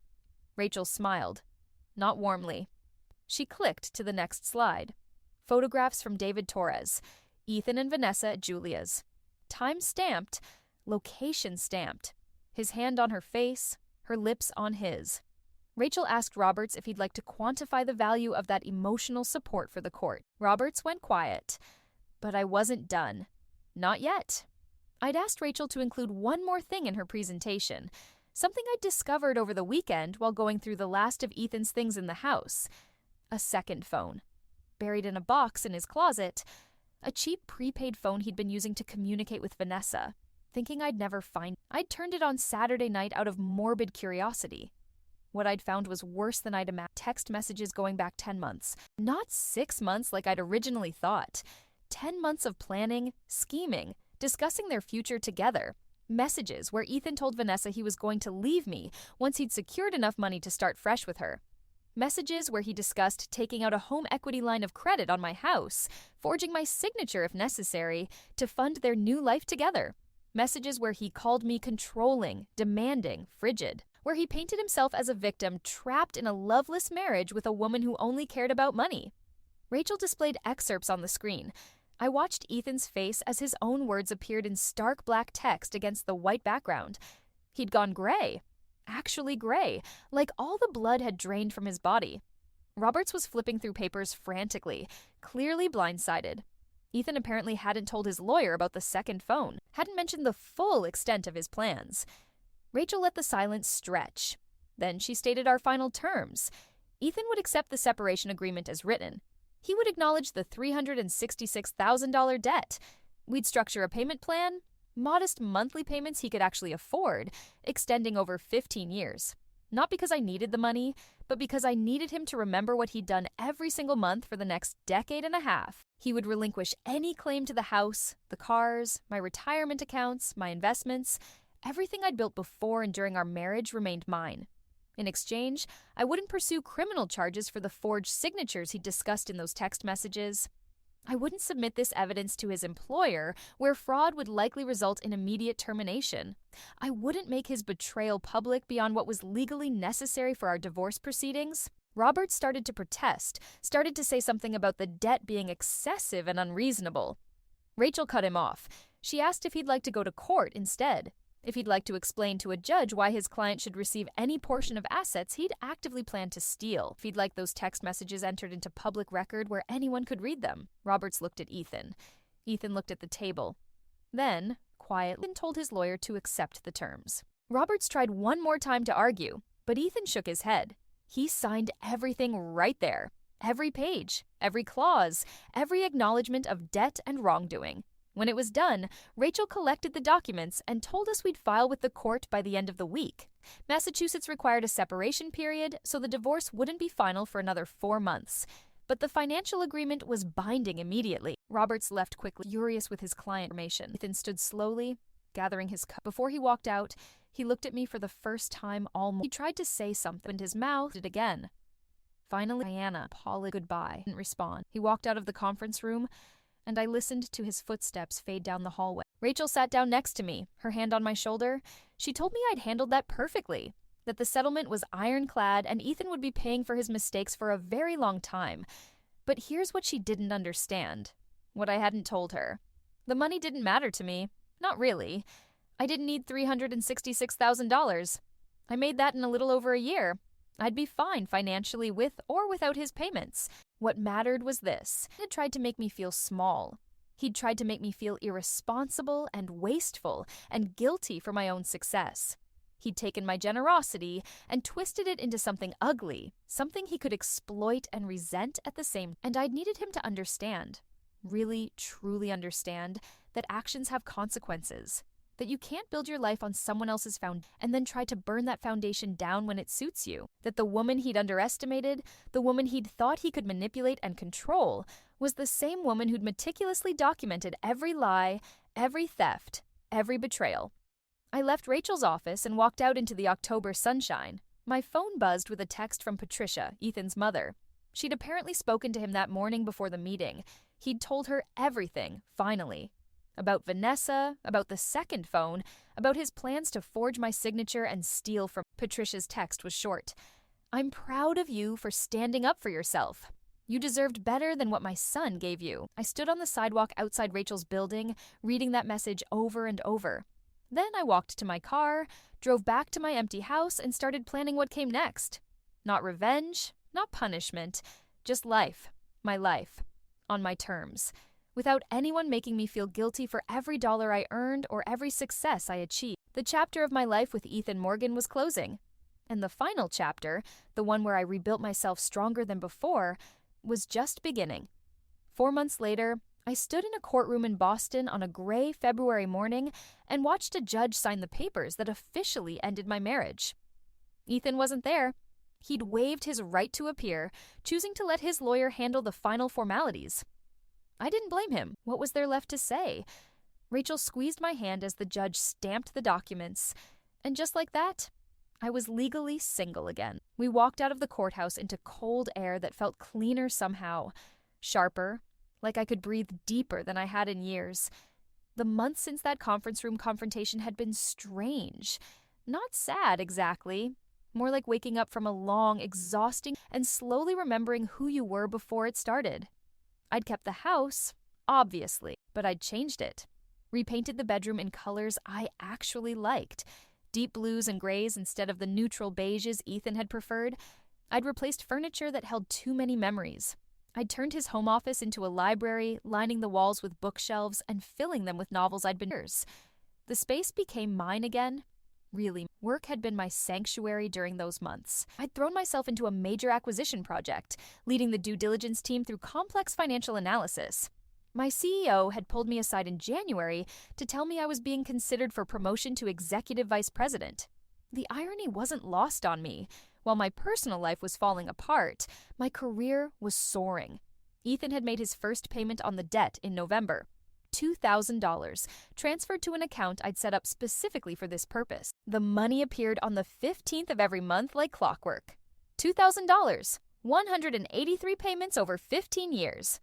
Rachel smiled, not warmly. She clicked to the next slide. Photographs from David Torres, Ethan and Vanessa at Julia's. Time stamped, location stamped. His hand on her face, her lips on his. Rachel asked Roberts if he'd like to quantify the value of that emotional support for the court. Roberts went quiet, but I wasn't done. Not yet. I'd asked Rachel to include one more thing in her presentation, something I'd discovered over the weekend while going through the last of Ethan's things in the house. A second phone. Buried in a box in his closet, a cheap prepaid phone he'd been using to communicate with Vanessa, thinking I'd never find it. I'd turned it on Saturday night out of morbid curiosity. What I'd found was worse than I'd imagined. Text messages going back 10 months. Not 6 months like I'd originally thought. 10 months of planning, scheming, discussing their future together. Messages where Ethan told Vanessa he was going to leave me once he'd secured enough money to start fresh with her. Messages where he discussed taking out a home equity line of credit on my house, forging my signature if necessary, to fund their new life together. Messages where he called me controlling, demanding, frigid. Where he painted himself as a victim trapped in a loveless marriage with a woman who only cared about money. Rachel displayed excerpts on the screen. I watched Ethan's face as his own words appeared in stark black text against the white background. He'd gone gray. Actually gray, like all the blood had drained from his body. Roberts was flipping through papers frantically, clearly blindsided. Ethan apparently hadn't told his lawyer about the second phone, hadn't mentioned the full extent of his plans. Rachel let the silence stretch. Then she stated our final terms. Ethan would accept the separation agreement as written. He would acknowledge the $366,000 debt. We'd structure a payment plan, modest monthly payments he could actually afford, extending over 15 years. Not because I needed the money, but because I needed him to remember what he'd done every single month for the next decade and a half. He would relinquish any claim to the house, the cars, my retirement accounts, my investments. Everything I'd built before and during our marriage remained mine. In exchange, I wouldn't pursue criminal charges for the forged signatures he'd discussed in those text messages. I wouldn't submit this evidence to his employer, where fraud would likely result in immediate termination. I wouldn't make his betrayal public beyond what was legally necessary for our divorce proceedings. Robert started to protest, started to say something about the debt being excessive and unreasonable. Rachel cut him off. She asked if he'd like to go to court instead. If he'd like to explain to a judge why his client should receive any portion of assets he'd actively planned to steal. If he'd like those text messages entered into public record where anyone could read them. Roberts looked at Ethan. Ethan looked at the table. Then, quietly, told his lawyer to accept the terms. Roberts tried one more time to argue, but Ethan shook his head. He signed everything right there. Every page, every clause, every acknowledgement of debt and wrongdoing. When it was done, Rachel collected the documents and told us we'd file with the court by the end of the week. Massachusetts required a separation period, so the divorce wouldn't be final for another 4 months. But the financial agreement was binding immediately. Roberts left quickly, furious with his client information. Ethan stood slowly, gathering his cup. Before he walked out, he looked at me for the first time all morning. He tried to say something, and his mouth did again. Finally, Diana apologized goodbye. Didn't respond. He walked out of the conference room, and I listened to his footsteps fade down the hallway. Rachel sat down next to me, her hand on my shoulder. She told me I'd handled that perfectly, that the settlement was ironclad and Ethan would be paying for his mistakes for a very long time. But here's what she didn't understand, what I hadn't told her. The money didn't matter to me. Not really. I didn't need $366,000. I made that in a little over a year. I'd be fine financially with or without his payments. What mattered was this. He had tried to make me feel small. He'd tried to make me feel irresponsible and wasteful and guilty for my own success. He'd taken my generosity and twisted it into something ugly, something he could exploit and resent at the same time. And I'd needed him to understand, really, truly understand, that actions have consequences. That you can't build your life on someone else's foundation and then try to burn that foundation down when it suits you. That the woman he'd underestimated, the woman he'd thought he could manipulate and control, was the same woman who'd meticulously documented every lie, every theft, every betrayal. I left Rachel's office and walked out into the October sunshine. My phone buzzed with a text from Patricia, Ethan's mother. She'd apparently spoken to him that morning before the meeting. He'd told her everything, finally. About Vanessa, about the second phone, about his plans to forge my signature and steal from. Patricia's text was short. I'm proud of you for standing up for yourself. You deserved better than what my son gave you. I stood on the sidewalk outside Rachel's building, reading that message over and over. Then I walked to my car, drove back to my empty house, and started planning what came next. Not revenge, not punishment, just life. My life. On my terms. Without anyone making me feel guilty for every dollar I earned or every success I achieved. The chapter of my life with Ethan Morgan was closing. And the final chapter, the one where I rebuilt myself stronger than before, was just beginning. 4 months later, I stood in a courtroom in Boston on a gray February morning and watched a judge sign the papers that officially ended my marriage. Ethan wasn't there. He'd waived his right to appear, choosing to let his lawyer handle the final formalities. I didn't blame him. What was there left to say? Rachel squeezed my hand as the judge stamped the documents, and just like that, I was legally single again. We walked out of the courthouse into cold air that felt cleaner somehow, sharper, like I could breathe deeper than I had in years. The months since that conference room confrontation had been strange. Not sad, exactly. More like waking up from a long, exhausting, and slowly remembering who you were before it started. I'd kept the house, obviously, but I'd changed it. Repainted the bedroom in colors I actually liked. Deep blues and grays instead of the neutral beiges Ethan had preferred. I'd replaced furniture that held too many memories. I'd turned his home office into a library, lining the walls with bookshelves and filling them with novels I'd been years. The space became mine again. Really, work had been my sanctuary during those months. I'd thrown myself into a major acquisition project, leading the due diligence team through complex financial analysis. My CEO had pulled me aside in January to tell me I was being considered for promotion to executive vice president. The irony wasn't lost on me. While my personal life was falling apart, my career was soaring. Ethan had made his first payment on the debt in November. $2,000, transferred to an account I'd set up specifically for this purpose. The money appeared on the 15th of every month like clockwork. $2,000, 183 payments over 15 years.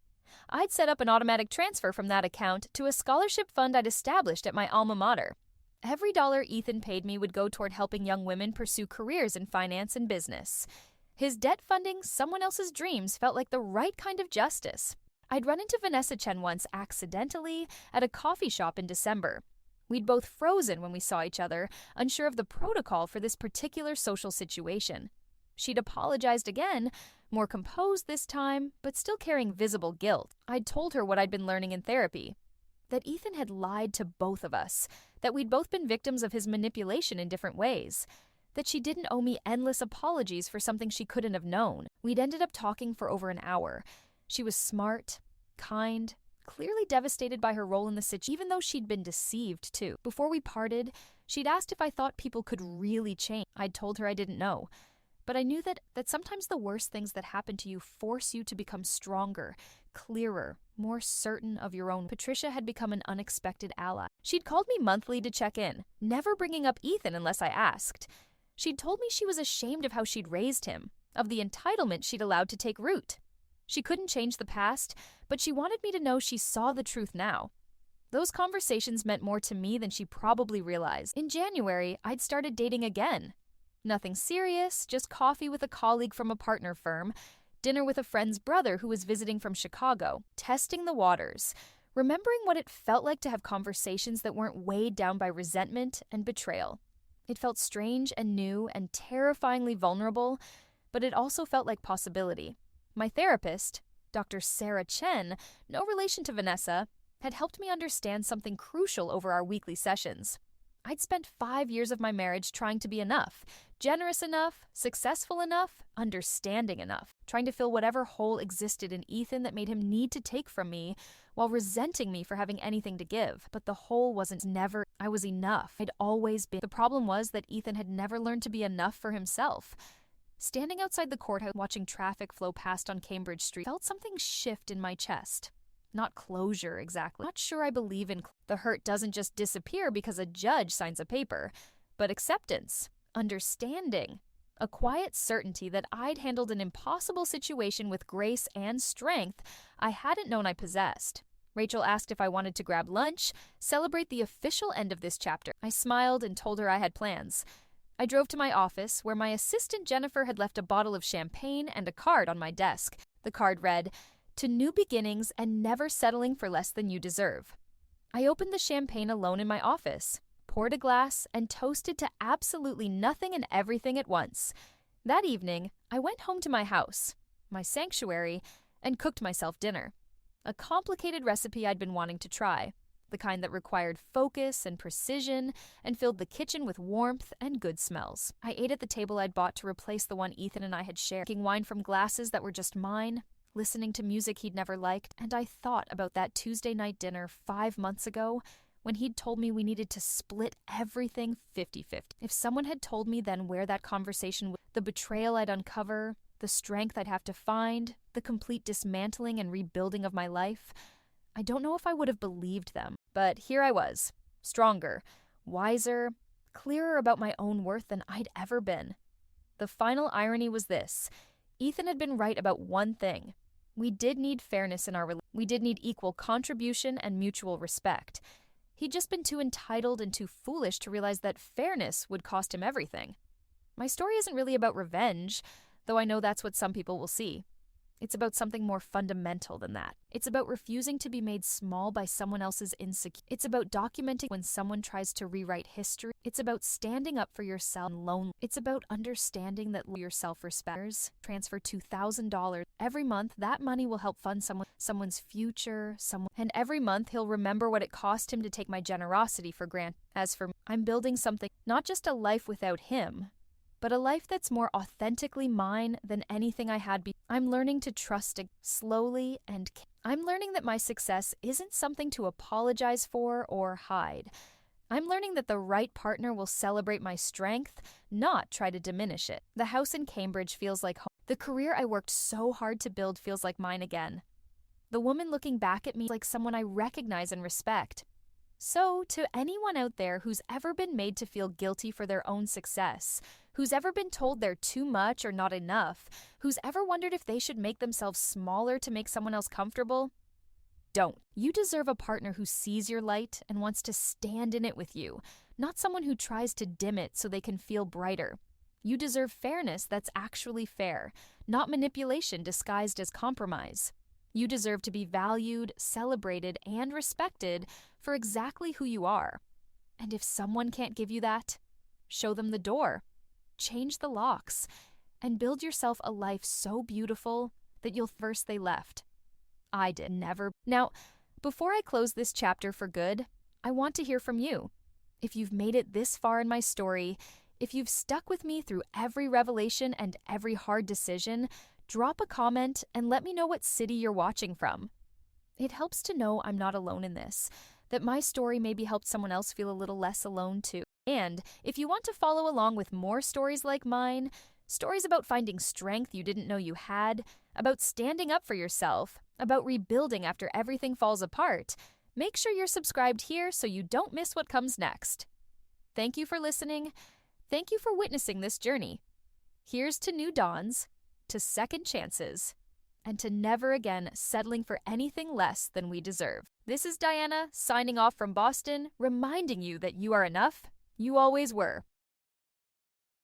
I'd set up an automatic transfer from that account to a scholarship fund I'd established at my alma mater. Every dollar Ethan paid me would go toward helping young women pursue careers in finance and business. His debt funding someone else's dreams felt like the right kind of justice. I'd run into Vanessa Chen once accidentally at a coffee shop in December. We'd both frozen when we saw each other, unsure of the protocol for this particular social situation. She'd apologized again, more composed this time, but still carrying visible guilt. I'd told her what I'd been learning in therapy. That Ethan had lied to both of us, that we'd both been victims of his manipulation in different ways, that she didn't owe me endless apologies for something she couldn't have known. We'd ended up talking for over an hour. She was smart, kind, clearly devastated by her role in the situation, even though she'd been deceived too. Before we parted, she'd asked if I thought people could really change. I'd told her I didn't know. But I knew that sometimes the worst things that happen to you force you to become stronger, clearer, more certain of your own. Patricia had become an unexpected ally. She'd called me monthly to check in, never bringing up Ethan unless I asked. She'd told me she was ashamed of how she'd raised him, of the entitlement she'd allowed to take root. She couldn't change the past, but she wanted me to know she saw the truth now. Those conversations meant more to me than she probably realized. In January, I'd started dating again. Nothing serious, just coffee with a colleague from a partner firm, dinner with a friend's brother who was visiting from Chicago, testing the waters, remembering what it felt like to have conversations that weren't weighed down by resentment and betrayal. It felt strange and new and terrifyingly vulnerable, but it also felt like possibility. My therapist, Dr. Sarah Chen, no relation to Vanessa, had helped me understand something crucial over our weekly sessions. I'd spent 5 years of my marriage trying to be enough, generous enough, successful enough, understanding enough, trying to fill whatever hole existed in Ethan that made him need to take from me while resenting me for having anything to give. But the hole wasn't never. I was enough. I'd always been. The problem was that Ethan had never learned to be enough for himself. Standing outside the courthouse, watching traffic flow past on Cambridge Street, felt something shift in my chest. Not closure, exactly. Not sure I believe in the hurt doesn't just disappear because a judge signs a paper, but acceptance, understanding, a quiet certainty that I'd handled an impossible situation with grace and strength I hadn't known I possessed. Rachel asked if I wanted to grab lunch, celebrate the official end of this chapter. I smiled and told her I had plans. I drove to my office, where my assistant Jennifer had left a bottle of champagne and a card on my desk. The card read, "To new beginnings and never settling for less than you deserve." I opened the champagne alone in my office, poured a glass, and toasted to absolutely nothing and everything at once. That evening, I went home to my house, my sanctuary, and cooked myself dinner. A complicated recipe I'd been wanting to try, the kind that required focus and precision and filled the kitchen with warmth and good smells. I ate at the table I'd bought to replace the one Ethan and I had shared, drinking wine from glasses that were just mine, listening to music he'd never liked, and I thought about that Tuesday night dinner 5 months ago when he'd told me we needed to split everything 50-50. If someone had told me then where that conversation would, the betrayal I'd uncover, the strength I'd have to find, the complete dismantling and rebuilding of my life, I don't know if I would have believed them. But here I was, stronger, wiser, clearer about my own worth than I'd ever been. The final irony was this: Ethan had been right about one thing. We did need fairness in our relationship. We did need equal contribution and mutual respect. He'd just been too entitled and too foolish to realize that fairness would cost him everything. My story isn't really about revenge, though I know that's what some people will see. It's about something more fundamental than that. It's about refusing to be made small by someone else's insecurity. It's about documenting when someone tries to rewrite history. It's about standing up for yourself alone. It's about understanding that your self-respect. Transfer $2,000 every month. That money will help fund someone's future. And every month he'll remember what it cost him to take my generosity for granted. As for me, I'm building something, not just a life without him, but a life that's more authentically mine than anything I had before. I'm learning to trust slowly, and I'm learning that my success isn't something to apologize for or hide. I'm learning that the right partner will celebrate my strength, not try to diminish it. The house in Cambridge feels like home. The career I worked so hard to build feels like mine again. The woman looking back at me is like someone I recognize and respect. So, to anyone out there who's ever been made to feel guilty for their own success, who's ever been told they're too much or not enough, who's ever wondered if they should make themselves smaller to make someone else comfortable, don't. You deserve a partner who sees your light and wants to stand in it with you, not someone who tries to dim it so they can feel brighter. You deserve fairness that's actually fair, not manipulation disguised as compromise. You deserve to be valued, celebrated, and respected for exactly who you are. And if someone can't give you that, show them the door, change the locks, and build yourself a life so beautiful that you'll first they left. I did never. Now, before I close this chapter for good, I want to hear from you. If you've made it this far in my story, if you've stuck with me through every revelation and every hard decision, drop a comment and let me know what city you're watching from. It helps to know I'm not alone in this, that my story maybe helped someone else feel a little less alone too. And if you want to follow along with more stories like mine, Stories about finding strength you didn't know you had, about standing up for yourself, about rebuilding after everything falls apart. Make sure you're subscribed here so you don't miss what comes next. Thank you for listening. Thank you for witnessing this journey. Here's to new dawns, to second chances, and to never again settling for anything less than we deserve. This is Diana, signing off from Boston, reminding you that you are enough. You always were.